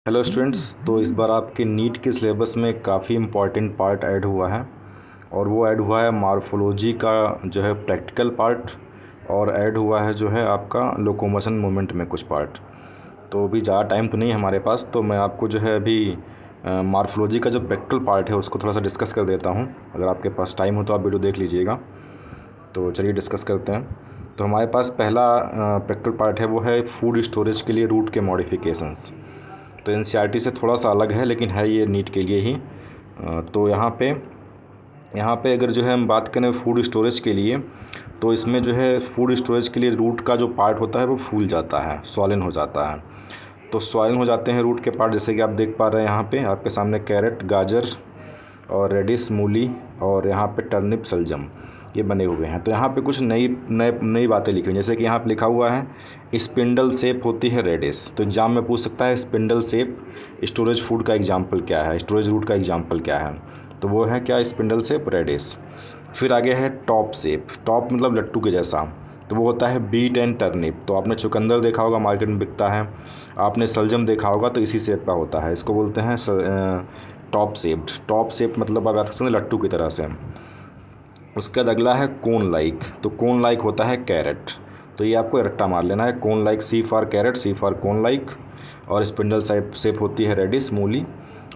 Hello students. तो इस बार आपके नीट के सिलेबस में काफ़ी इम्पॉर्टेंट पार्ट ऐड हुआ है और वो ऐड हुआ है मॉर्फोलॉजी का जो है प्रैक्टिकल पार्ट, और ऐड हुआ है जो है आपका लोकोमोशन मूवमेंट में कुछ पार्ट। तो अभी ज़्यादा टाइम तो नहीं है हमारे पास, तो मैं आपको जो है अभी मॉर्फोलॉजी का जो प्रैक्टिकल पार्ट है उसको थोड़ा सा डिस्कस कर देता हूँ। अगर आपके पास टाइम हो तो आप वीडियो देख लीजिएगा। तो चलिए डिस्कस करते हैं। तो हमारे पास पहला प्रैक्टिकल पार्ट है, वो है फूड स्टोरेज के लिए रूट के मॉडिफिकेशंस। तो एनसीईआरटी से थोड़ा सा अलग है, लेकिन है ये नीट के लिए ही। तो यहाँ पे अगर जो है हम बात करें फूड स्टोरेज के लिए, तो इसमें जो है फूड स्टोरेज के लिए रूट का जो पार्ट होता है वो फूल जाता है, सॉलिन हो जाता है। तो सॉलिन हो जाते हैं रूट के पार्ट, जैसे कि आप देख पा रहे हैं यहाँ पे आपके सामने कैरेट, गाजर और रेडिस, मूली और यहाँ पे टर्निप, सलजम, ये बने हुए हैं। तो यहाँ पे कुछ नई नई नई बातें लिखी हुई, जैसे कि यहाँ पे लिखा हुआ है स्पिंडल शेप होती है रेडिस। तो एग्जाम में पूछ सकता है स्पिंडल शेप स्टोरेज फूड का एग्जाम्पल क्या है, स्टोरेज रूट का एग्जाम्पल क्या है। तो वो है क्या, स्पिंडल शेप, रेडिस। फिर आगे है टॉप शेप, टॉप मतलब लट्टू के जैसा, तो वो होता है बीट एंड टर्निप। तो आपने चुकंदर देखा होगा, मार्केट में बिकता है। आपने सलजम देखा होगा, तो इसी शेप का होता है, इसको बोलते हैं टॉप शेप्ड। टॉप शेप मतलब आप याद कर सकते हैं लट्टू की तरह से। उसके बाद अगला है कोन लाइक, तो कोन लाइक होता है कैरेट। तो ये आपको रट्टा मार लेना है, cone like, C for carrot, C for cone like. और स्पिंडल शेप होती है रेडिस, मूली।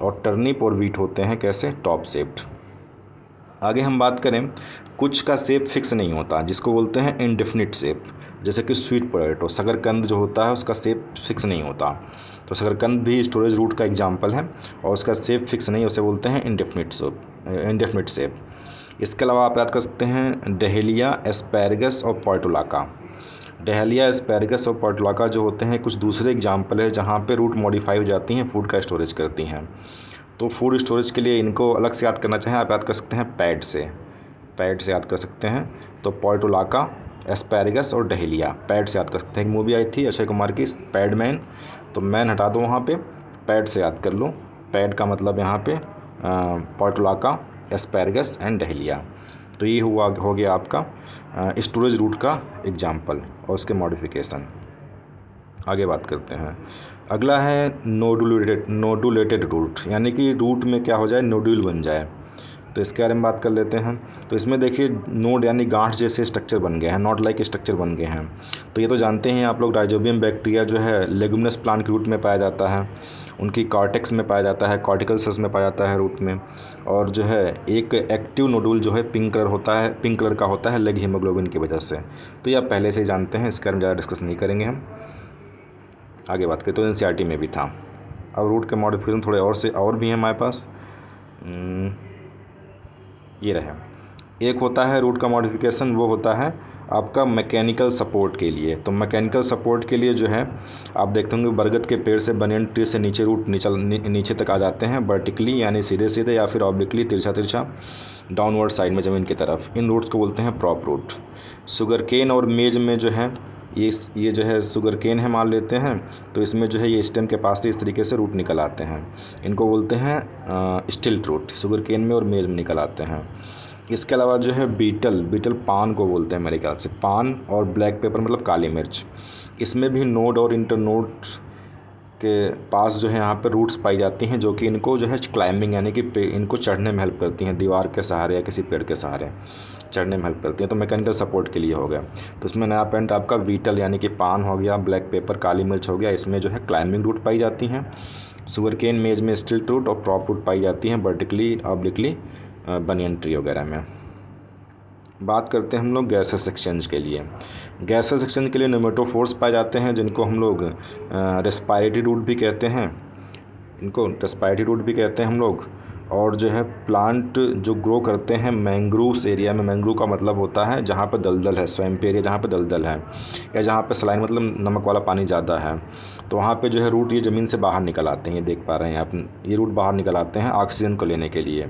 और टर्निप और वीट होते हैं कैसे, टॉप शेप्ड। आगे हम बात करें, कुछ का शेप फिक्स नहीं होता, जिसको बोलते हैं इनडेफिनिट शेप। जैसे कि स्वीट पोटैटो, शकरकंद जो होता है उसका शेप फिक्स नहीं होता। तो शकरकंद भी स्टोरेज रूट का एग्जाम्पल है और उसका शेप फिक्स नहीं, उसे बोलते हैं इनडेफिनिट शेप, इनडेफिनिट शेप। इसके अलावा आप याद कर सकते हैं डहेलिया, एस्पैरगस और पोर्टुलाका। डहेलिया, एस्पैरगस और पोर्टुलाका जो होते हैं कुछ दूसरे एग्जाम्पल है जहाँ पे रूट मॉडिफाई हो जाती हैं, फूड का स्टोरेज करती हैं। तो फूड स्टोरेज के लिए इनको अलग से याद करना चाहें, आप याद कर सकते हैं पैड से, पैड से याद कर सकते हैं। तो पोर्टुलाका, एस्पैरगस और डहेलिया पैड से याद कर सकते हैं। एक मूवी आई थी अक्षय कुमार की, पैडमैन, तो मैन हटा दो वहाँ पे, पैड से याद कर लो। पैड का मतलब यहाँ पे पोर्टुलाका, एस्पैरगस एंड डहेलिया। तो ये हो गया आपका स्टोरेज रूट का एग्जाम्पल और उसके मॉडिफिकेशन। आगे बात करते हैं। अगला है नोडुलेटेड रूट, यानी कि रूट में क्या हो जाए, नोड्यूल बन जाए। तो इसके बारे में बात कर लेते हैं। तो इसमें देखिए नोड यानी गांठ जैसे स्ट्रक्चर बन गए हैं, नॉट लाइक स्ट्रक्चर बन गए हैं। तो ये तो जानते हैं आप लोग, राइजोबियम बैक्टीरिया जो है लेगुमिनस प्लांट के रूट में पाया जाता है, उनकी कॉर्टेक्स में पाया जाता है, कॉर्टिकल सेल्स में पाया जाता है रूट में। और जो है एक एक्टिव नोडुल जो है पिंक कलर होता है, पिंक कलर का होता है लेग हीमोग्लोबिन की वजह से। तो ये आप पहले से ही जानते हैं, इसके बारे में ज़्यादा डिस्कस नहीं करेंगे हम। आगे बात करें तो एनसीईआरटी में भी था। अब रूट के मॉडिफिकेशन थोड़े और भी हैं हमारे पास। ये रहे, एक होता है रूट का मॉडिफिकेशन, वो होता है आपका मैकेनिकल सपोर्ट के लिए। तो मैकेनिकल सपोर्ट के लिए जो है आप देखते होंगे बरगद के पेड़ से, बनियन ट्री से नीचे रूट नीचे तक आ जाते हैं वर्टिकली, यानी सीधे सीधे, या फिर ऑब्लिकली, तिरछा तिरछा, डाउनवर्ड साइड में ज़मीन की तरफ। इन रूट्स को बोलते हैं प्रॉप रूट। शुगर केन और मेज में जो है ये जो है शुगर केन है मान लेते हैं, तो इसमें जो है ये स्टेम के पास से इस तरीके से रूट निकल आते हैं, इनको बोलते हैं स्टिल्ट रूट। शुगर केन में और मेज में निकल आते हैं। इसके अलावा जो है बीटल पान को बोलते हैं मेरे ख्याल से, पान और ब्लैक पेपर मतलब काली मिर्च, इसमें भी नोड और इंटरनोड के पास जो है यहाँ पर रूट्स पाई जाती हैं, जो कि इनको जो है क्लाइंबिंग यानी कि इनको चढ़ने में हेल्प करती हैं, दीवार के सहारे या किसी पेड़ के सहारे चढ़ने में हेल्प करती हैं। तो मैकेनिकल सपोर्ट के लिए हो गया। तो इसमें नया पॉइंट आपका वीटल यानी कि पान हो गया, ब्लैक पेपर, काली मिर्च हो गया, इसमें जो है क्लाइंबिंग रूट पाई जाती हैं। शुगर केन, मेज में स्टिल्ट रूट और प्रॉप रूट पाई जाती हैं वर्टिकली, ऑब्लिकली, बनियन ट्री वगैरह में। बात करते हैं हम लोग गैसेस एक्सचेंज के लिए। गैसेस एक्सचेंज के लिए नेमेटोफोर्स पाए जाते हैं, जिनको हम लोग रेस्पायरेटरी रूट भी कहते हैं, इनको रेस्पायरेटरी रूट भी कहते हैं हम लोग। और जो है प्लांट जो ग्रो करते हैं मैंग्रोव्स एरिया में, मैंग्रोव का मतलब होता है जहाँ पर दलदल है, स्वैम्प एरिया जहाँ पर दलदल है, या जहाँ पर सलाइन मतलब नमक वाला पानी ज़्यादा है, तो वहाँ पे जो है रूट ये ज़मीन से बाहर निकल आते हैं। ये देख पा रहे हैं आप, ये रूट बाहर निकल आते हैं ऑक्सीजन को लेने के लिए।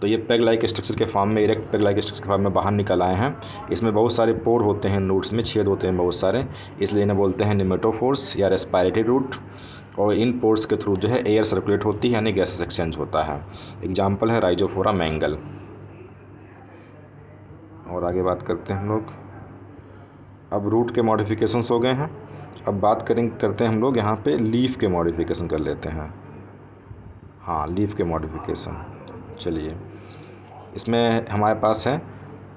तो ये पेग लाइक स्ट्रक्चर के फॉर्म में, इरेक्ट पेग लाइक स्ट्रक्चर के फॉर्म में बाहर निकल आए हैं। इसमें बहुत सारे पोर होते हैं, रूट्स में छेद होते हैं बहुत सारे, इसलिए इन्हें बोलते हैं नेमेटोफोर्स या रेस्पायरेटरी रूट। और इन पोर्स के थ्रू जो है एयर सर्कुलेट होती है, यानी गैसेस एक्सचेंज होता है। एग्जाम्पल है राइजोफोरा मैंगल। और आगे बात करते हैं हम लोग। अब रूट के मॉडिफिकेशंस हो गए हैं। अब बात करते हैं हम लोग यहाँ पे लीफ के मॉडिफिकेशन कर लेते हैं। हाँ, लीफ के मॉडिफिकेशन। चलिए, इसमें हमारे पास है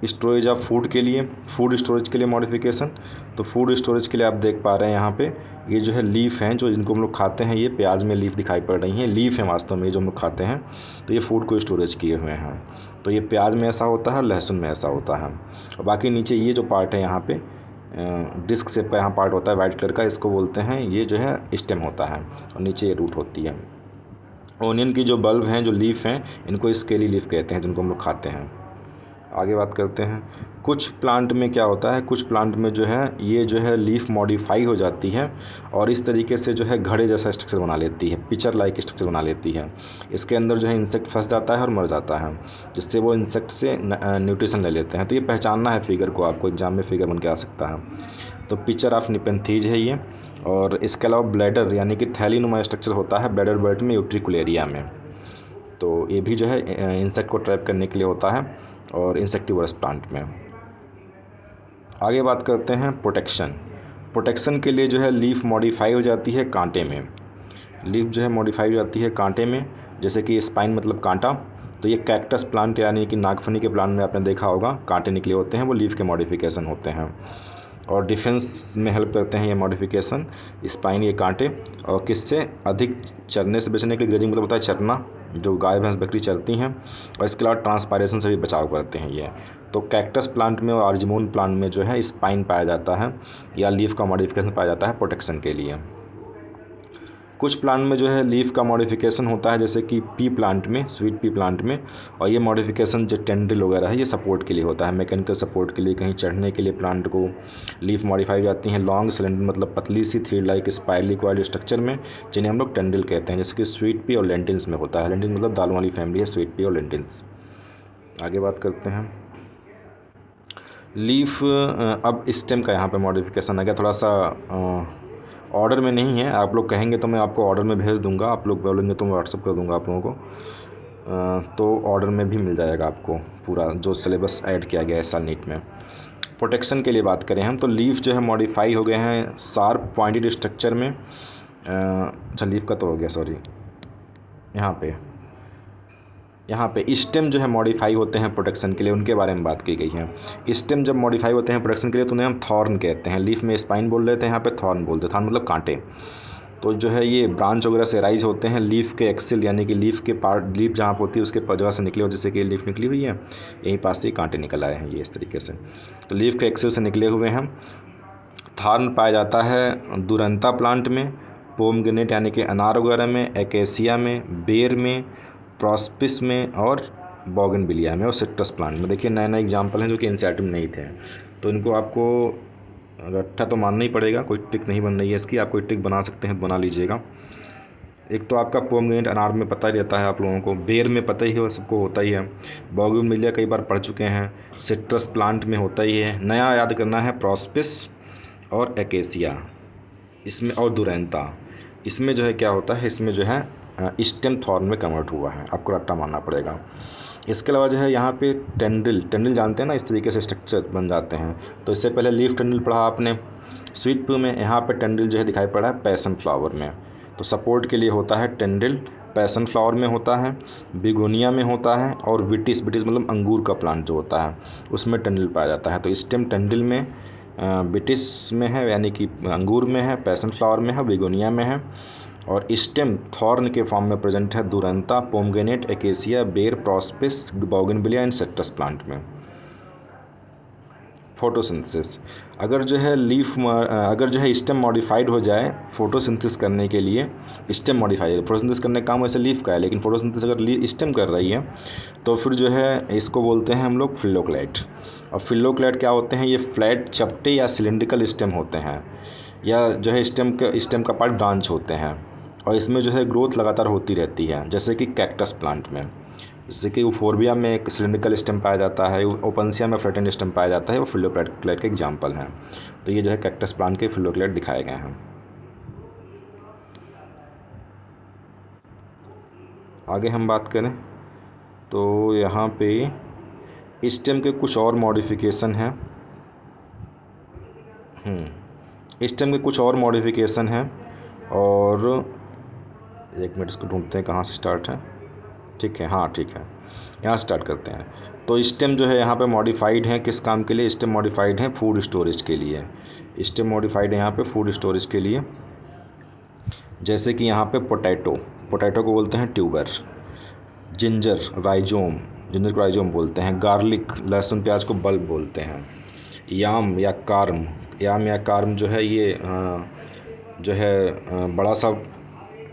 स्टोरेज ऑफ फूड के लिए, फूड स्टोरेज के लिए मॉडिफिकेशन। तो फूड स्टोरेज के लिए आप देख पा रहे हैं यहाँ पे ये जो है लीफ हैं, जो इनको हम लोग खाते हैं, ये प्याज में लीफ दिखाई पड़ रही हैं, लीफ है वास्तव में, ये जो हम लोग खाते हैं। तो ये फूड को स्टोरेज किए हुए हैं। तो ये प्याज में ऐसा होता है, लहसुन में ऐसा होता है। और बाकी नीचे ये जो पार्ट है यहाँ पे डिस्क शेप का यहाँ पार्ट होता है वाइट कलर का, इसको बोलते हैं, ये जो है स्टेम होता है, और नीचे ये रूट होती है। ओनियन की जो बल्ब हैं, जो लीफ हैं, इनको स्केली लीफ कहते हैं, जिनको हम लोग खाते हैं। आगे बात करते हैं, कुछ प्लांट में क्या होता है, कुछ प्लांट में जो है ये जो है लीफ मॉडिफाई हो जाती है और इस तरीके से जो है घड़े जैसा स्ट्रक्चर बना लेती है, पिक्चर लाइक स्ट्रक्चर बना लेती है। इसके अंदर जो है इंसेक्ट फंस जाता है और मर जाता है, जिससे वो इंसेक्ट से न्यूट्रिशन ले लेते हैं। तो ये पहचानना है फिगर को, आपको एग्जाम में फिगर बन के आ सकता है। तो पिक्चर ऑफ निपेंथीज है ये। और इसके अलावा ब्लैडर यानी कि थैलीनुमा स्ट्रक्चर होता है ब्लैडर बेल्ट में, यूट्रिकुलेरिया में। तो ये भी जो है इंसेक्ट को ट्रैप करने के लिए होता है और इंसेक्टिवरस प्लांट में। आगे बात करते हैं प्रोटेक्शन। प्रोटेक्शन के लिए जो है लीफ मॉडिफाई हो जाती है कांटे में, लीफ जो है मॉडिफाई हो जाती है कांटे में, जैसे कि स्पाइन मतलब कांटा। तो ये कैक्टस प्लांट यानी कि नागफनी के प्लांट में आपने देखा होगा कांटे निकले होते हैं, वो लीफ के मॉडिफिकेशन होते हैं। और डिफेंस में हेल्प करते हैं ये मॉडिफिकेशन, स्पाइन ये कांटे। और किससे, अधिक चरने से बचने के लिए, ग्रेजिंग मतलब होता है चरना, जो गाय भैंस बकरी चरती हैं। और इसके अलावा ट्रांसपायरेशन से भी बचाव करते हैं ये। तो कैक्टस प्लांट में और आर्जिमोन प्लांट में जो है स्पाइन पाया जाता है या लीफ का मॉडिफिकेशन पाया जाता है प्रोटेक्शन के लिए। कुछ प्लांट में जो है लीफ का मॉडिफिकेशन होता है, जैसे कि पी प्लांट में, स्वीट पी प्लांट में। और ये मॉडिफिकेशन जो टेंड्रिल वगैरह है, ये सपोर्ट के लिए होता है, मैकेनिकल सपोर्ट के लिए, कहीं चढ़ने के लिए प्लांट को लीफ मॉडिफाई हो जाती हैं। लॉन्ग सिलेंडर मतलब पतली सी thread like spirally coiled structure में, जिन्हें हम लोग टेंड्रिल कहते हैं, जैसे कि स्वीट पी और लेंटिल्स में होता है। लेंटिल्स मतलब दालों वाली फैमिली है, स्वीट पी और लेंटिल्स। आगे बात करते हैं लीफ। अब स्टेम का यहाँ पे मॉडिफिकेशन आ गया, थोड़ा सा ऑर्डर में नहीं है। आप लोग कहेंगे तो मैं आपको ऑर्डर में भेज दूंगा, आप लोग बोलेंगे तो मैं व्हाट्सअप कर दूंगा आप लोगों को। तो ऑर्डर में भी मिल जाएगा आपको पूरा जो सिलेबस ऐड किया गया है इस साल नीट में। प्रोटेक्शन के लिए बात करें हम, तो लीफ जो है मॉडिफाई हो गए हैं शार्प पॉइंटेड स्ट्रक्चर में। अच्छा, लीफ का तो हो गया, सॉरी। यहाँ पे स्टेम जो है मॉडिफाई होते हैं प्रोटेक्शन के लिए, उनके बारे में बात की गई है। स्टेम जब मॉडिफाई होते हैं प्रोटेक्शन के लिए तो उन्हें हम थॉर्न कहते हैं। लीफ में स्पाइन बोल रहे थे, यहाँ पे थॉर्न बोलते हैं। थॉर्न मतलब कांटे। तो जो है ये ब्रांच वगैरह से राइज होते हैं लीफ के एक्सिल, यानी कि लीफ के पार्ट, लीफ जहाँ पर होती है उसके जगह से निकले हो, जैसे कि लीफ निकली हुई है, यहीं पास से कांटे निकल आए हैं ये इस तरीके से। तो लीफ के एक्सिल से निकले हुए हैं। थॉर्न पाया जाता है दुरंता प्लांट में, पोमग्रेनेट यानी कि अनार वगैरह में, एकेसिया में, बेर में, प्रॉस्पिस में और बोगनविलिया में और सिट्रस प्लांट में। देखिए नए नए एग्जाम्पल हैं जो कि एनसीईआरटी में नहीं थे, तो इनको आपको रट्टा तो मानना ही पड़ेगा, कोई ट्रिक नहीं बन रही है इसकी। आप कोई ट्रिक बना सकते हैं तो बना लीजिएगा। एक तो आपका पोमग्रेनेट अनार में पता ही रहता है आप लोगों को, बेर में पता ही है, सबको होता ही है, बोगनविलिया कई बार पढ़ चुके हैं, सिट्रस प्लांट में होता ही है। नया याद करना है प्रॉस्पिस और एकेसिया इसमें, और दुरैंता इसमें जो है क्या होता है, इसमें जो है स्टेम थॉर्न में कन्वर्ट हुआ है, आपको रट्टा मानना पड़ेगा। इसके अलावा जो है यहाँ पे टेंड्रिल जानते हैं ना, इस तरीके से स्ट्रक्चर बन जाते हैं। तो इससे पहले लीफ टेंड्रिल पढ़ा आपने स्वीट पी में, यहाँ पे टेंड्रिल जो है दिखाई पड़ा है पैसन फ्लावर में। तो सपोर्ट के लिए होता है टेंड्रिल, पैसन फ्लावर में होता है, बिगोनिया में होता है, और विटिस मतलब अंगूर का प्लांट जो होता है उसमें टेंड्रिल पाया जाता है। तो स्टेम टेंड्रिल में, बिटिस में है यानी कि अंगूर में है, पैसन फ्लावर में है, बिगोनिया में है। और स्टेम थॉर्न के फॉर्म में प्रेजेंट है दुरंता, पोमग्रेनेट, एकेसिया, बेर, प्रॉस्पिस, बोगनविलिया एंड सिट्रस प्लांट में। फोटोसिंथेसिस, अगर जो है स्टेम मॉडिफाइड हो जाए फोटोसिंथेसिस करने के लिए, स्टेम मॉडिफाइड, फोटोसिंथेसिस करने का काम वैसे लीफ का है, लेकिन फोटोसिंथेसिस अगर स्टेम कर रही है तो फिर जो है इसको बोलते हैं हम लोग फिलोक्लेट। और फिलोक्लेट क्या होते हैं, ये फ्लैट चपटे या सिलिंड्रिकल स्टेम होते हैं, या जो है स्टेम का पार्ट ब्रांच होते हैं, और इसमें जो है ग्रोथ लगातार होती रहती है, जैसे कि कैक्टस प्लांट में। जैसे कि यूफोर्बिया में एक सिलिंड्रिकल स्टेम पाया जाता है, ओपनसिया में फ्लैटेंड स्टेम पाया जाता है, वो फिलोक्लेट के एग्जाम्पल हैं। तो ये जो है कैक्टस प्लांट के फिलोक्लेट दिखाए गए हैं। आगे हम बात करें तो यहाँ पे स्टेम के कुछ और मॉडिफिकेशन हैं। स्टेम के कुछ और मॉडिफिकेशन हैं, और एक मिनट इसको ढूंढते हैं कहाँ से स्टार्ट है। ठीक है, हाँ ठीक है, यहाँ स्टार्ट करते हैं। तो स्टेम जो है यहाँ पे मॉडिफाइड है किस काम के लिए? स्टेम मॉडिफाइड है फूड स्टोरेज के लिए। स्टेम मॉडिफाइड है यहाँ पे फूड स्टोरेज के लिए। जैसे कि यहाँ पे पोटैटो, पोटैटो को बोलते हैं ट्यूबर। जिंजर राइजोम, जिंजर को राइजोम बोलते हैं। गार्लिक, लहसुन प्याज को बल्ब बोलते हैं। याम या कार्म, याम या कार्म जो है ये जो है बड़ा सा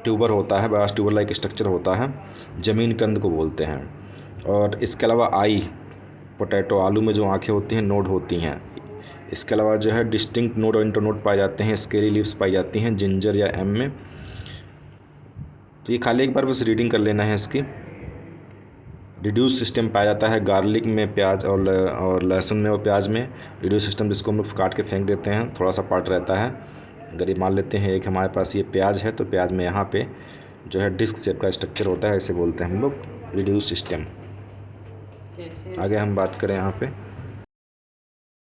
ट्यूबर होता है, बड़ा ट्यूबर लाइक स्ट्रक्चर होता है, ज़मीन कंद को बोलते हैं। और इसके अलावा आई, पोटैटो आलू में जो आँखें होती हैं नोड होती हैं। इसके अलावा जो है डिस्टिंक्ट नोड और इंटरनोड पाए जाते हैं, स्केली लीव्स पाई जाती हैं जिंजर या एम में। तो ये खाली एक बार बस रीडिंग कर लेना है इसकी। रिड्यूस सिस्टम पाया जाता है गार्लिक में, प्याज और लहसुन में और प्याज में। रिड्यूस सिस्टम जिसको हम लोग काट के फेंक देते हैं, थोड़ा सा पार्ट रहता है। अगर ये मान लेते हैं एक हमारे पास ये प्याज है, तो प्याज में यहाँ पे जो है डिस्क शेप का स्ट्रक्चर होता है, इसे बोलते हैं हम लोग रिड्यूस सिस्टम। आगे हम बात करें यहाँ पे